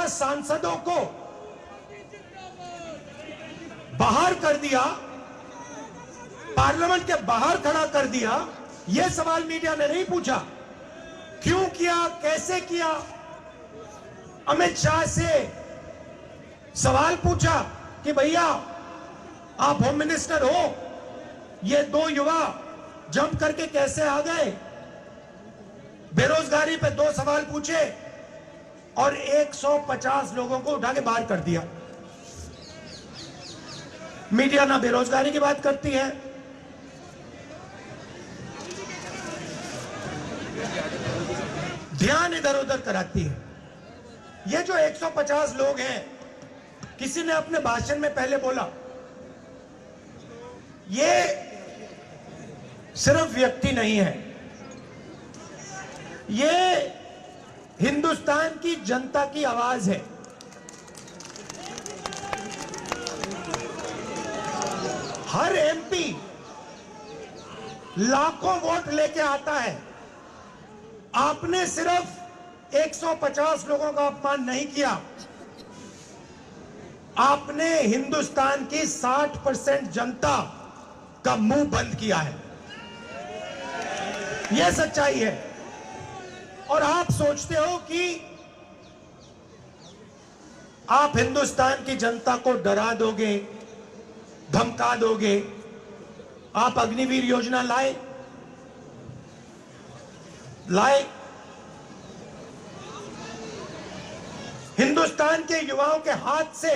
सांसदों को बाहर कर दिया, पार्लियामेंट के बाहर खड़ा कर दिया। यह सवाल मीडिया ने नहीं पूछा, क्यों किया, कैसे किया। अमित शाह से सवाल पूछा कि भैया आप होम मिनिस्टर हो, ये दो युवा जंप करके कैसे आ गए। बेरोजगारी पे दो सवाल पूछे और 150 लोगों को उठा के बाहर कर दिया। मीडिया ना बेरोजगारी की बात करती है, ध्यान इधर उधर कराती है। ये जो 150 लोग हैं, किसी ने अपने भाषण में पहले बोला, ये सिर्फ व्यक्ति नहीं है, ये हिंदुस्तान की जनता की आवाज है। हर एमपी लाखों वोट लेके आता है। आपने सिर्फ 150 लोगों का अपमान नहीं किया, आपने हिंदुस्तान की 60% जनता का मुंह बंद किया है। यह सच्चाई है। और आप सोचते हो कि आप हिंदुस्तान की जनता को डरा दोगे, धमका दोगे। आप अग्निवीर योजना लाए, हिंदुस्तान के युवाओं के हाथ से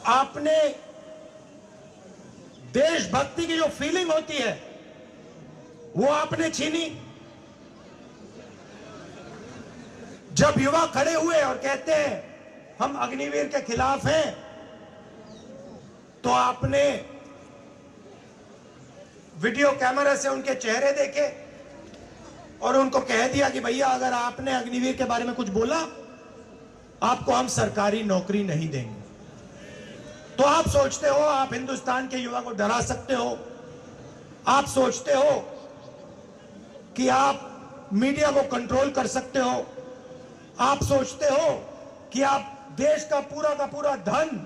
आपने देशभक्ति की जो फीलिंग होती है वो आपने छीनी। जब युवा खड़े हुए और कहते हैं हम अग्निवीर के खिलाफ हैं, तो आपने वीडियो कैमरा से उनके चेहरे देखे और उनको कह दिया कि भैया अगर आपने अग्निवीर के बारे में कुछ बोला, आपको हम सरकारी नौकरी नहीं देंगे। तो आप सोचते हो आप हिंदुस्तान के युवा को डरा सकते हो, आप सोचते हो कि आप मीडिया को कंट्रोल कर सकते हो, आप सोचते हो कि आप देश का पूरा धन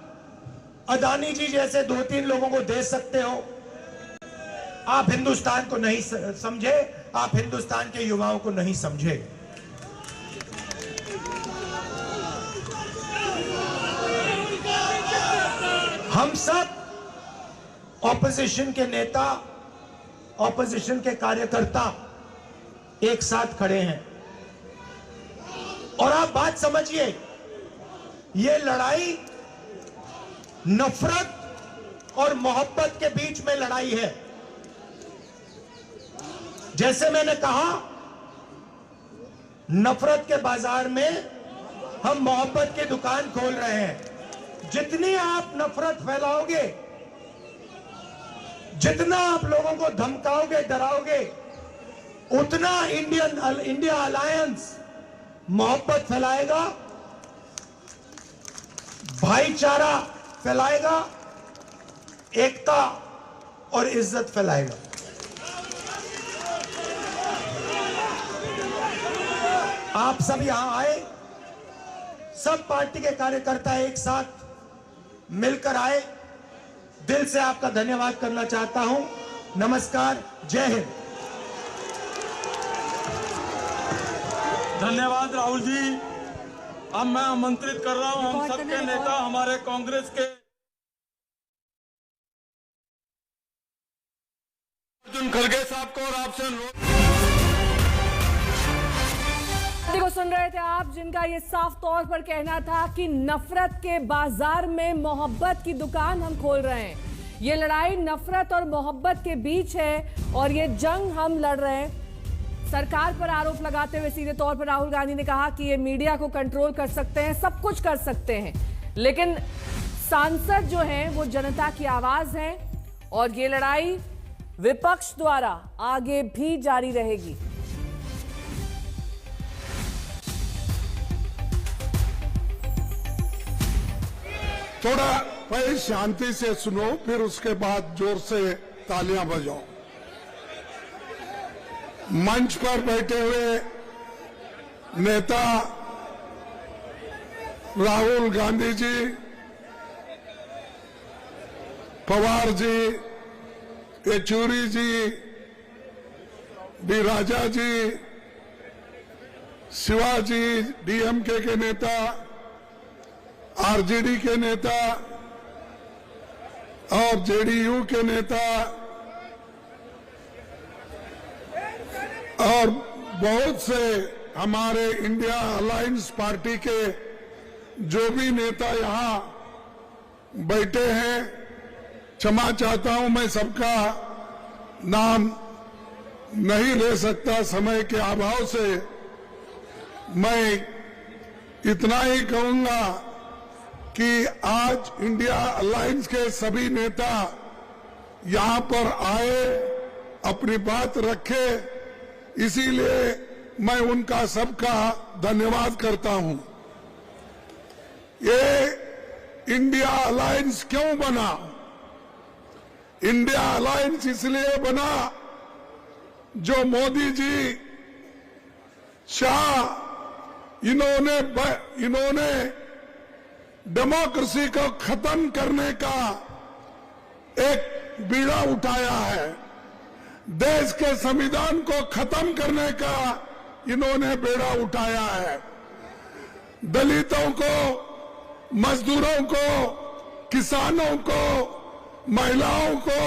अदानी जी जैसे 2-3 लोगों को दे सकते हो। आप हिंदुस्तान को नहीं समझे, आप हिंदुस्तान के युवाओं को नहीं समझे। हम सब ऑपोजिशन के नेता, ऑपोजिशन के कार्यकर्ता एक साथ खड़े हैं। और आप बात समझिए, ये लड़ाई नफरत और मोहब्बत के बीच में लड़ाई है। जैसे मैंने कहा, नफरत के बाजार में हम मोहब्बत की दुकान खोल रहे हैं। जितनी आप नफरत फैलाओगे, जितना आप लोगों को धमकाओगे, डराओगे, उतना इंडिया अलायंस मोहब्बत फैलाएगा, भाईचारा फैलाएगा, एकता और इज्जत फैलाएगा। आप सब यहां आए, सब पार्टी के कार्यकर्ता एक साथ मिलकर आए। दिल से आपका धन्यवाद करना चाहता हूं। नमस्कार, जय हिंद। धन्यवाद राहुल जी। अब मैं आमंत्रित कर रहा हूं हम सबके नेता, हमारे कांग्रेस के अर्जुन खड़गे साहब को, और आपसे को सुन रहे थे आप, जिनका ये साफ तौर पर कहना था कि नफरत के बाजार में मोहब्बत की दुकान हम खोल रहे हैं। ये लड़ाई नफरत और मोहब्बत के बीच है और ये जंग हम लड़ रहे हैं। सरकार पर आरोप लगाते हुए सीधे तौर पर राहुल गांधी ने कहा कि ये मीडिया को कंट्रोल कर सकते हैं, सब कुछ कर सकते हैं, लेकिन सांसद जो हैं वो जनता की आवाज हैं और ये लड़ाई विपक्ष द्वारा आगे भी जारी रहेगी। थोड़ा पहले शांति से सुनो, फिर उसके बाद जोर से तालियां बजाओ। मंच पर बैठे हुए नेता राहुल गांधी जी, पवार जी, येचुरी जी, डी राजा जी, शिवाजी, डीएमके के नेता, आरजेडी के नेता और जेडीयू के नेता और बहुत से हमारे इंडिया अलायंस पार्टी के जो भी नेता यहां बैठे हैं, क्षमा चाहता हूं, मैं सबका नाम नहीं ले सकता समय के अभाव से। मैं इतना ही कहूंगा कि आज इंडिया अलायंस के सभी नेता यहां पर आए, अपनी बात रखे, इसीलिए मैं उनका सबका धन्यवाद करता हूं। ये इंडिया अलायंस क्यों बना? इंडिया अलायंस इसलिए बना जो मोदी जी, शाह, इन्होंने डेमोक्रेसी को खत्म करने का एक बीड़ा उठाया है। देश के संविधान को खत्म करने का इन्होंने बेड़ा उठाया है। दलितों को, मजदूरों को, किसानों को, महिलाओं को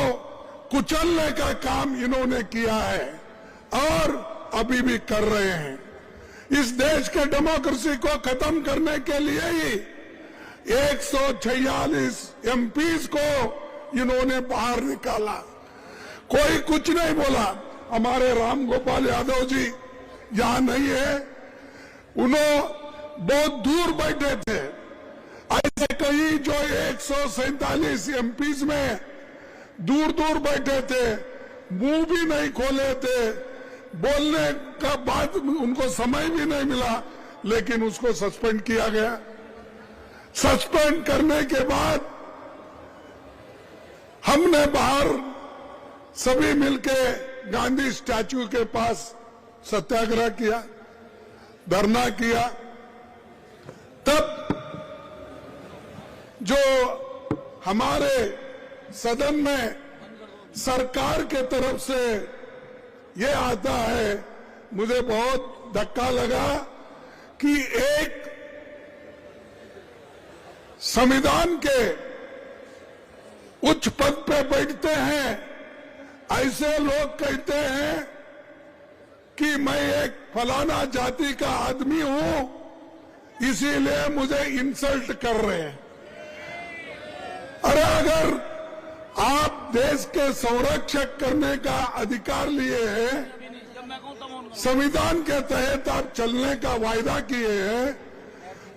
कुचलने का काम इन्होंने किया है और अभी भी कर रहे हैं। इस देश के डेमोक्रेसी को खत्म करने के लिए ही 146 एमपीज को इन्होंने बाहर निकाला। कोई कुछ नहीं बोला। हमारे राम गोपाल यादव जी यहां नहीं है, उन्होंने बहुत दूर बैठे थे। ऐसे कई जो 147 एमपीज में दूर दूर बैठे थे, मुंह भी नहीं खोले थे, बोलने का बाद उनको समय भी नहीं मिला, लेकिन उसको सस्पेंड किया गया। सस्पेंड करने के बाद हमने बाहर सभी मिलके गांधी स्टैच्यू के पास सत्याग्रह किया, धरना किया। तब जो हमारे सदन में सरकार के तरफ से ये आता है, मुझे बहुत धक्का लगा कि एक संविधान के उच्च पद पे बैठते हैं ऐसे लोग कहते हैं कि मैं एक फलाना जाति का आदमी हूं, इसीलिए मुझे इंसल्ट कर रहे हैं। अरे अगर आप देश के संरक्षक करने का अधिकार लिए हैं, संविधान के तहत आप चलने का वायदा किए हैं,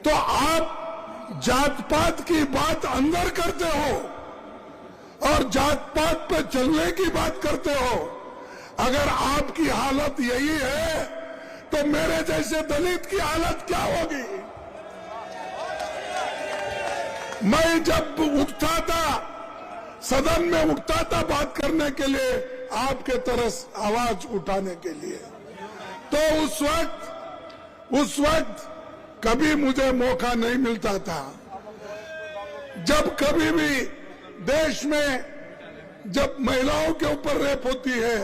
तो आप जात पात की बात अंदर करते हो और जात पात पे चलने की बात करते हो। अगर आपकी हालत यही है तो मेरे जैसे दलित की हालत क्या होगी? मैं जब उठता था, सदन में उठता था बात करने के लिए, आपके तरफ आवाज उठाने के लिए, तो उस वक्त कभी मुझे मौका नहीं मिलता था। जब कभी भी देश में जब महिलाओं के ऊपर रेप होती है,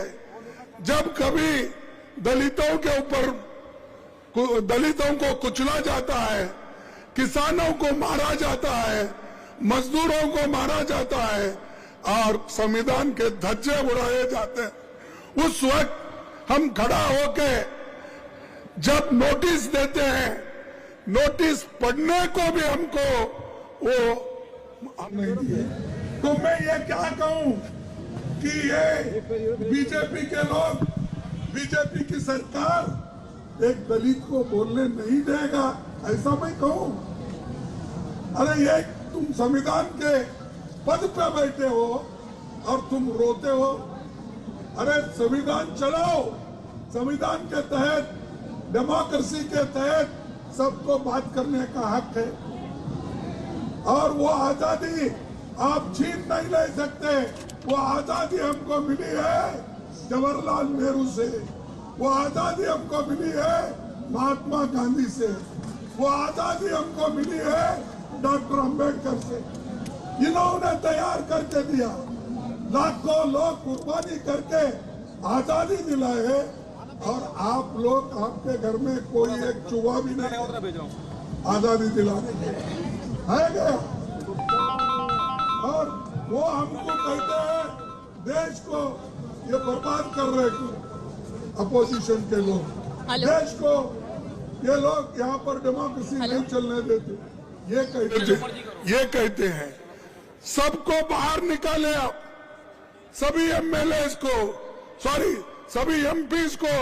जब कभी दलितों को कुचला जाता है, किसानों को मारा जाता है, मजदूरों को मारा जाता है और संविधान के धज्जे उड़ाए जाते हैं, उस वक्त हम खड़ा होके जब नोटिस देते हैं, नोटिस पढ़ने को भी हमको वो नहीं दिए। तो मैं ये क्या कहूं कि ये बीजेपी के लोग, बीजेपी की सरकार एक दलित को बोलने नहीं देगा, ऐसा मैं कहूं? अरे ये तुम संविधान के पद पे बैठे हो और तुम रोते हो। अरे संविधान चलाओ, संविधान के तहत, डेमोक्रेसी के तहत सबको बात करने का हक है और वो आजादी आप छीन नहीं ले सकते। वो आजादी हमको मिली है जवाहरलाल नेहरू से, वो आजादी हमको मिली है महात्मा गांधी से, वो आजादी हमको मिली है डॉक्टर अंबेडकर से। इन्होंने तैयार करके दिया, लाखों लोग कुर्बानी करके आजादी दिलाए है, और आप लोग, आपके घर में कोई एक चूहा भी नहीं आजादी दिलाने के है गया। और वो हमको कहते हैं देश को ये बर्बाद कर रहे अपोजिशन के लोग, देश को ये लोग यहाँ पर डेमोक्रेसी नहीं चलने देते। ये कहते हैं सबको बाहर निकाले, आप सभी एमएलए को, सॉरी सभी एमपीज को